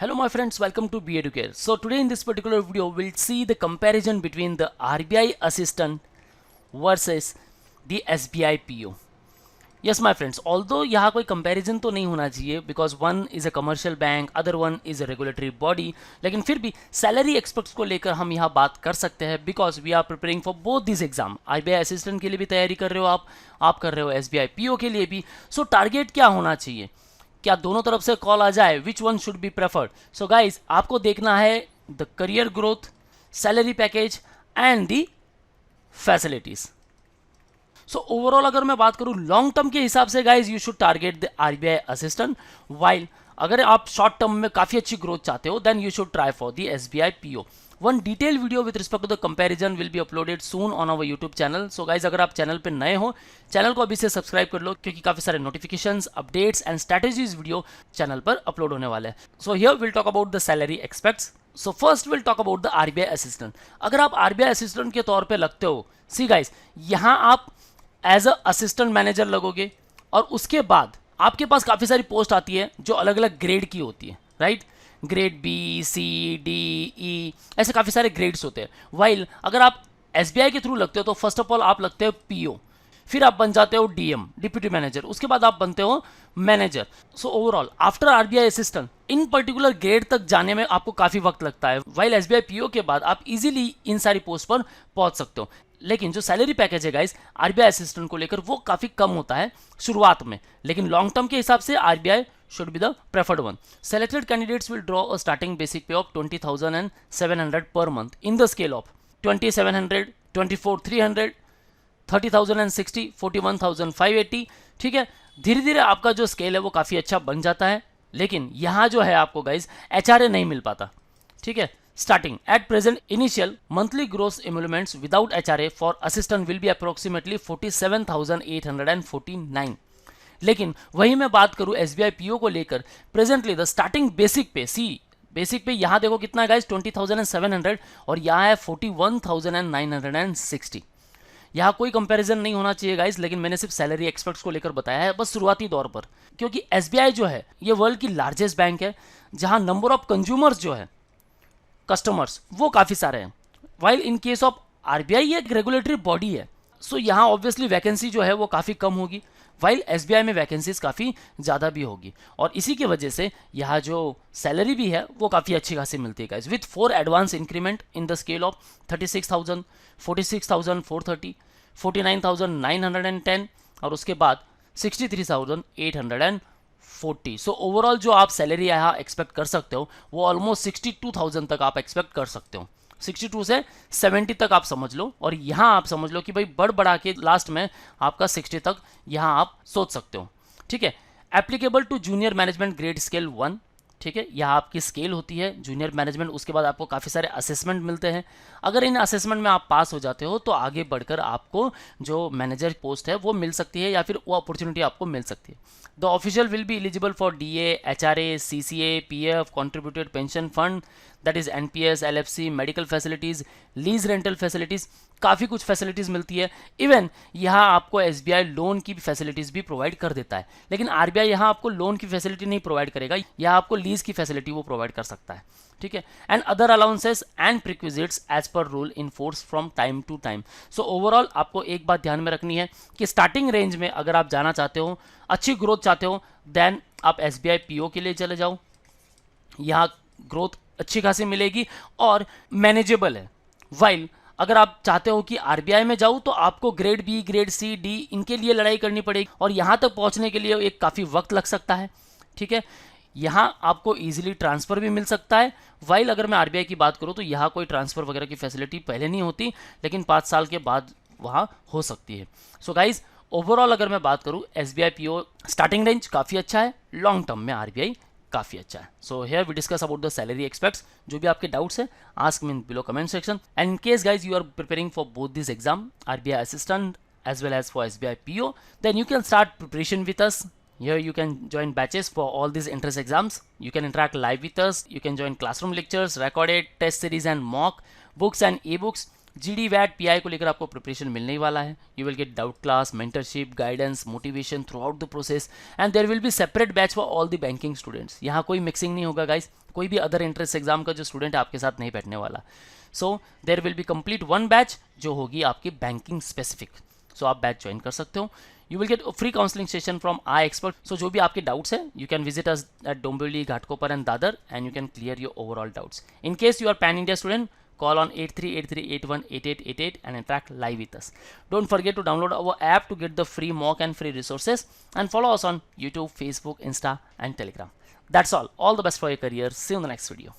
Hello my friends, welcome to Be Educare. So today in this particular video we'll see the comparison between the RBI assistant versus the SBI PO. Yes my friends, although यहाँ कोई comparison तो नहीं होना चाहिए because one is a commercial bank, other one is a regulatory body, लेकिन फिर भी salary aspects को लेकर हम यहाँ बात कर सकते हैं because we are preparing for both these exam. RBI assistant के लिए भी तैयारी कर रहे हो आप कर रहे हो SBI PO के लिए भी. So target क्या होना चाहिए, क्या दोनों तरफ से कॉल आ जाए, which one should be preferred. So guys आपको देखना है the career growth, salary package and the facilities. So overall अगर मैं बात करूं लॉन्ग टर्म के हिसाब से guys you should target the RBI assistant, while अगर आप शॉर्ट टर्म में काफी अच्छी ग्रोथ चाहते हो then you should try for the SBI PO. One detail video with respect to the comparison will be uploaded soon on our YouTube channel. So guys अगर आप channel पे नए हो चैनल को अभी से सब्सक्राइब कर लो क्योंकि काफी सारे notifications, updates and strategies video channel पर अपलोड होने वाले हैं. So here will talk about the salary aspects. So first will talk about the RBI assistant. अगर आप आरबीआई असिस्टेंट के तौर पे लगते हो, सी गाइज यहाँ आप एज अ असिस्टेंट मैनेजर लगोगे और उसके बाद आपके पास काफी सारी पोस्ट आती है जो अलग अलग ग्रेड की होती है, राइट. ग्रेड बी, सी, डी, ई, ऐसे काफी सारे ग्रेड्स होते हैं. वाइल अगर आप एसबीआई के थ्रू लगते हो तो फर्स्ट ऑफ ऑल आप लगते हो पीओ, फिर आप बन जाते हो डीएम, डिप्यूटी मैनेजर, उसके बाद आप बनते हो manager. So overall after RBI assistant in particular grade तक जाने में आपको काफी वक्त लगता है, वाइल एसबीआई पीओ के बाद आप इजीली इन सारी पोस्ट पर पहुंच सकते हो. लेकिन जो सैलरी पैकेज है गाइस आरबीआई असिस्टेंट को लेकर वो काफी कम होता है शुरुआत में, लेकिन लॉन्ग टर्म के हिसाब से RBI should be the preferred one. Selected candidates will draw a starting basic pay of 20,700 per month in the scale of 20,700, 24,300, 30,060, 41,580. ठीक है, धीरे धीरे आपका जो स्केल है वो काफी अच्छा बन जाता है, लेकिन यहाँ जो है आपको गाइज एचआरए नहीं मिल पाता. ठीक है, starting at present initial monthly gross emoluments without HRA for assistant will be approximately 47,849. लेकिन वही मैं बात करूं एसबीआई पीओ को लेकर, प्रेजेंटली द स्टार्टिंग बेसिक पे, सी बेसिक पे यहां देखो कितना है गाइस 20,700 और यहां है 41,960. यहां कोई कंपैरिजन नहीं होना चाहिए गाइस, लेकिन मैंने सिर्फ सैलरी एक्सपेक्ट्स को लेकर बताया है बस शुरुआती दौर पर, क्योंकि एसबीआई जो है ये वर्ल्ड की लार्जेस्ट बैंक है जहां नंबर ऑफ कंज्यूमर्स जो है, कस्टमर्स, वो काफी सारे हैं. While in case of RBI एक रेगुलेटरी बॉडी है, सो यहाँ ऑब्वियसली वैकेंसी जो है वो काफी कम होगी, वाइल एसबीआई में वैकेंसीज काफ़ी ज़्यादा भी होगी. और इसी की वजह से यहाँ जो सैलरी भी है वो काफ़ी अच्छी खासी मिलती है guys, with 4 advance increment in the scale of 36,000, 46,430, 49,910 और उसके बाद 63,840. सो ओवरऑल जो आप सैलरी यहाँ एक्सपेक्ट कर सकते हो वो ऑलमोस्ट 62,000 तक आप एक्सपेक्ट कर सकते हो. 62 से 70 तक आप समझ लो, और यहाँ आप समझ लो कि भाई बढ़ा के लास्ट में आपका 60 तक यहाँ आप सोच सकते हो. ठीक है, applicable to junior management grade scale 1. ठीक है, यहाँ आपकी स्केल होती है जूनियर मैनेजमेंट, उसके बाद आपको काफ़ी सारे असेसमेंट मिलते हैं. अगर इन असेसमेंट में आप पास हो जाते हो तो आगे बढ़कर आपको जो मैनेजर पोस्ट है वो मिल सकती है या फिर वो अपॉर्चुनिटी आपको मिल सकती है. The official will be eligible for DA, HRA, CCA, PF, contributed pension fund, that is NPS, LFC, medical facilities, lease rental facilities, काफ़ी कुछ फैसिलिटीज़ मिलती है. इवन यहाँ आपको एसबीआई लोन की भी फैसिलिटीज़ भी प्रोवाइड कर देता है, लेकिन आरबीआई यहाँ आपको लोन की फैसिलिटी नहीं प्रोवाइड करेगा, या आपको लीज की फैसिलिटी वो प्रोवाइड कर सकता है. ठीक है, and other allowances and perquisites as per rule in force from time to time. So overall आपको एक बात ध्यान में रखनी है कि स्टार्टिंग रेंज में अगर आप जाना चाहते हो, अच्छी ग्रोथ चाहते हो, देन आप एसबीआई पीओ के लिए चले जाओ. यहाँ ग्रोथ अच्छी खासी मिलेगी और मैनेजेबल है. वाइल अगर आप चाहते हो कि आरबीआई में जाओ तो आपको grade B, grade C, D इनके लिए लड़ाई करनी पड़ेगी और यहाँ तक पहुँचने के लिए एक काफ़ी वक्त लग सकता है. ठीक है, यहाँ आपको इजीली ट्रांसफ़र भी मिल सकता है. वाइल अगर मैं आरबीआई की बात करूँ तो यहाँ कोई ट्रांसफ़र वगैरह की फैसिलिटी पहले नहीं होती, लेकिन 5 साल के बाद वहाँ हो सकती है. सो गाइज ओवरऑल अगर मैं बात करूँ एसबीआई पीओ स्टार्टिंग रेंज काफ़ी अच्छा है, लॉन्ग टर्म में आरबीआई काफ़ी अच्छा है. So here we discuss about the salary expects. जो भी आपके डाउट्स है ask me in below comment section. And in case guys you are preparing for both this exam, RBI assistant as well as for SBI PO, then you can start preparation with us. Here you can join batches for all these entrance exams. You can interact live with us. You can join classroom lectures, recorded test series and mock books and ebooks. GD वैट PI को लेकर आपको preparation मिलने ही वाला है. You will get doubt class, mentorship, guidance, motivation throughout the process and there will be separate batch for all the banking students. यहाँ कोई मिक्सिंग नहीं होगा गाइस. कोई भी अदर एंट्रेंस एग्जाम का जो स्टूडेंट है आपके साथ नहीं बैठने वाला. So there will be complete one batch जो होगी आपकी बैंकिंग स्पेसिफिक. सो आप बैच ज्वाइन कर सकते हो. You will get free counselling session from I expert. So जो भी आपके डाउट्स है you can visit us at Dombivli, Ghatkopar and Dadar and you can clear your overall doubts. In case you are pan India student, call on 8383818888 and interact live with us. Don't forget to download our app to get the free mock and free resources and follow us on YouTube, Facebook, Insta and Telegram. That's all. All the best for your career. See you in the next video.